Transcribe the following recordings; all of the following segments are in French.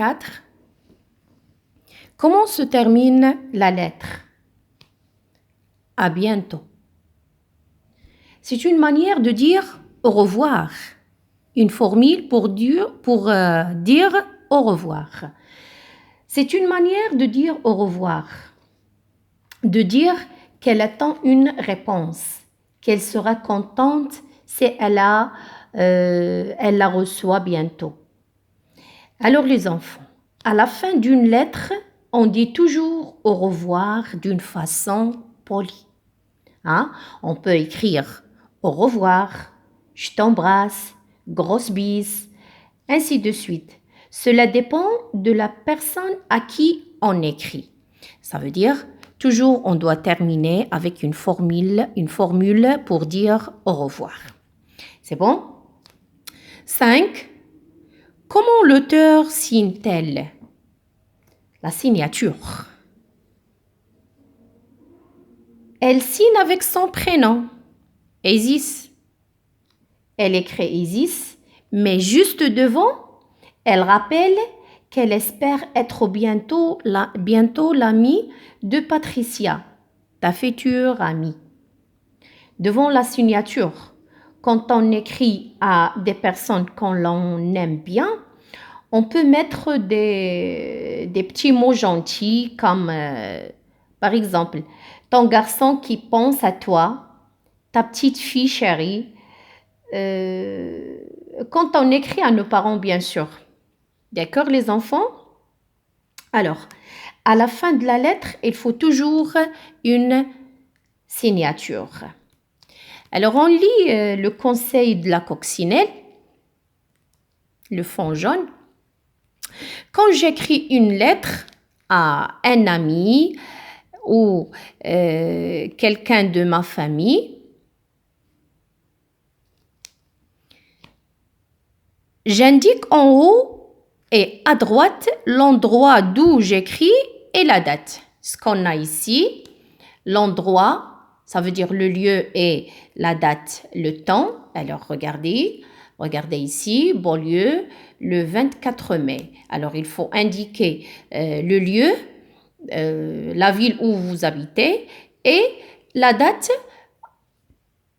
4. Comment se termine la lettre? À bientôt. C'est une manière de dire au revoir. Une formule pour dire au revoir. C'est une manière de dire au revoir. De dire qu'elle attend une réponse, qu'elle sera contente si elle la reçoit bientôt. Alors les enfants, à la fin d'une lettre, on dit toujours au revoir d'une façon polie. Hein? On peut écrire au revoir, je t'embrasse, grosse bise, ainsi de suite. Cela dépend de la personne à qui on écrit. Ça veut dire, toujours on doit terminer avec une formule pour dire au revoir. C'est bon? 5. Comment l'auteur signe-t-elle? La signature. Elle signe avec son prénom, Isis. Elle écrit Isis, mais juste devant, elle rappelle qu'elle espère être bientôt l'amie de Patricia, ta future amie. Devant la signature, quand on écrit à des personnes qu'on aime bien, on peut mettre des petits mots gentils comme, par exemple, ton garçon qui pense à toi, ta petite fille chérie. Quand on écrit à nos parents, bien sûr. D'accord, les enfants? Alors, à la fin de la lettre, il faut toujours une signature. Alors, on lit le conseil de la coccinelle, le fond jaune. Quand j'écris une lettre à un ami ou quelqu'un de ma famille, j'indique en haut et à droite l'endroit d'où j'écris et la date. Ce qu'on a ici, l'endroit, ça veut dire le lieu et la date, le temps. Alors regardez ici, Beaulieu, le 24 mai. Alors il faut indiquer le lieu, la ville où vous habitez et la date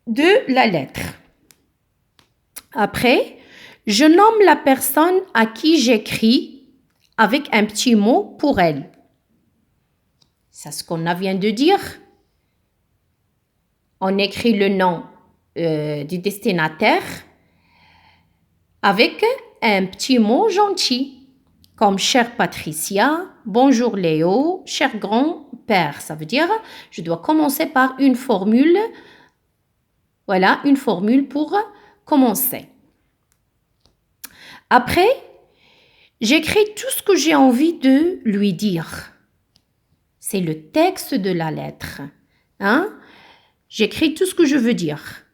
de la lettre. Après, je nomme la personne à qui j'écris avec un petit mot pour elle. C'est ce qu'on vient de dire. On écrit le nom du destinataire avec un petit mot gentil, comme chère Patricia, bonjour Léo, cher grand-père. Ça veut dire, je dois commencer par une formule. Voilà, une formule pour commencer. Après, j'écris tout ce que j'ai envie de lui dire. C'est le texte de la lettre. Hein? J'écris tout ce que je veux dire.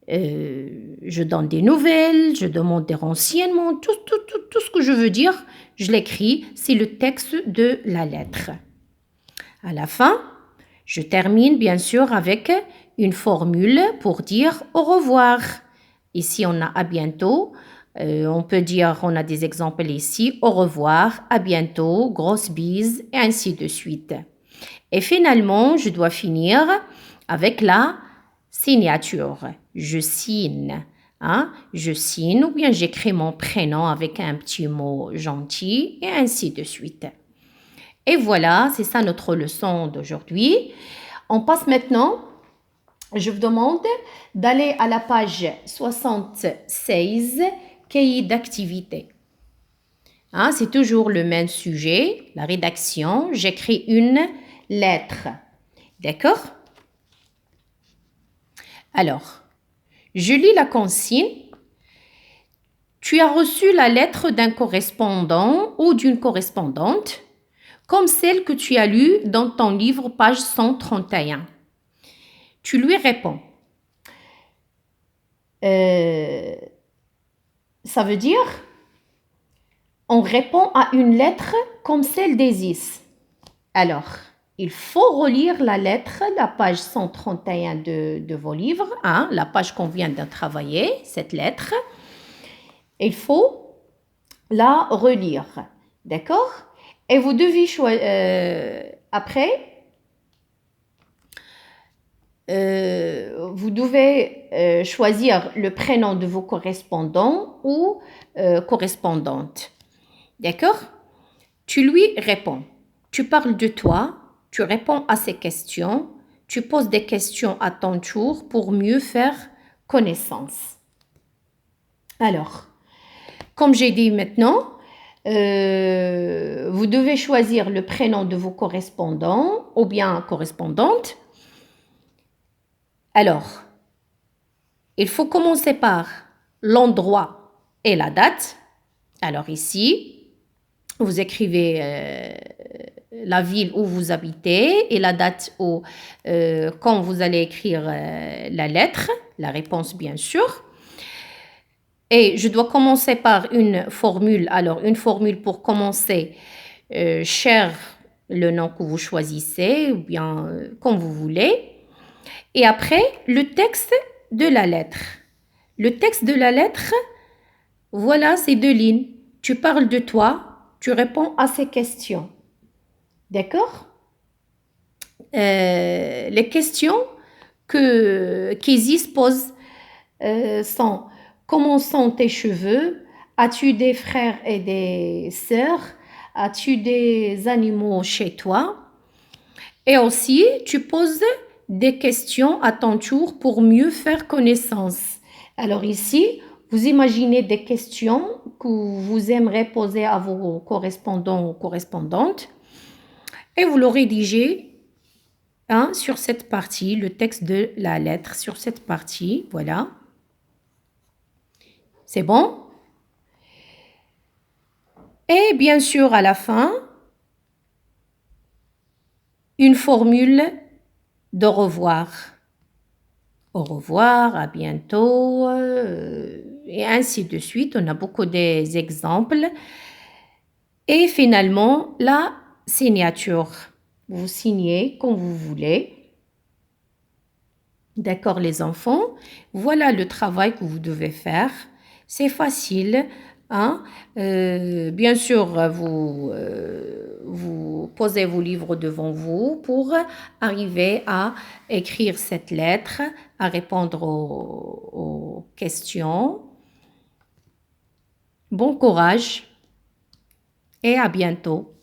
Je donne des nouvelles, je demande des renseignements, tout ce que je veux dire, je l'écris. C'est le texte de la lettre. À la fin, je termine bien sûr avec une formule pour dire au revoir. Ici, on a à bientôt. On peut dire, on a des exemples ici, au revoir, à bientôt, grosse bise, et ainsi de suite. Et finalement, je dois finir avec la signature. Je signe. Hein? Je signe ou bien j'écris mon prénom avec un petit mot gentil, et ainsi de suite. Et voilà, c'est ça notre leçon d'aujourd'hui. On passe maintenant, je vous demande d'aller à la page 76, cahier d'activité. Hein, c'est toujours le même sujet, la rédaction. J'écris une lettre. D'accord? Alors, je lis la consigne. Tu as reçu la lettre d'un correspondant ou d'une correspondante, comme celle que tu as lue dans ton livre, page 131. Tu lui réponds. Ça veut dire, on répond à une lettre comme celle d'Isis. Alors, il faut relire la lettre, la page 131 de vos livres, hein, la page qu'on vient de travailler, cette lettre. Il faut la relire. D'accord? Et vous devez choisir, après, vous devez choisir le prénom de vos correspondants ou correspondantes. D'accord? Tu lui réponds. Tu parles de toi, tu réponds à ses questions, tu poses des questions à ton tour pour mieux faire connaissance. Alors, comme j'ai dit maintenant, vous devez choisir le prénom de vos correspondants ou bien correspondantes. Alors, il faut commencer par l'endroit et la date. Alors ici, vous écrivez la ville où vous habitez et la date où, quand vous allez écrire la lettre, la réponse bien sûr. Et je dois commencer par une formule. Alors, une formule pour commencer, cher, le nom que vous choisissez, ou bien comme vous voulez. Et après, le texte de la lettre. Le texte de la lettre, voilà, c'est 2 lignes. Tu parles de toi, tu réponds à ces questions. D'accord? Les questions qu'Isis pose sont: comment sont tes cheveux? As-tu des frères et des sœurs? As-tu des animaux chez toi? Et aussi, tu poses des questions à ton tour pour mieux faire connaissance. Alors ici, vous imaginez des questions que vous aimeriez poser à vos correspondants ou correspondantes et vous le rédigez sur cette partie, le texte de la lettre sur cette partie, voilà. C'est bon? Et bien sûr, à la fin, une formule de revoir. Au revoir, à bientôt, et ainsi de suite. On a beaucoup d'exemples. Et finalement, la signature. Vous signez comme vous voulez. D'accord, les enfants? Voilà le travail que vous devez faire. C'est facile. Bien sûr, vous posez vos livres devant vous pour arriver à écrire cette lettre, à répondre aux questions. Bon courage et à bientôt.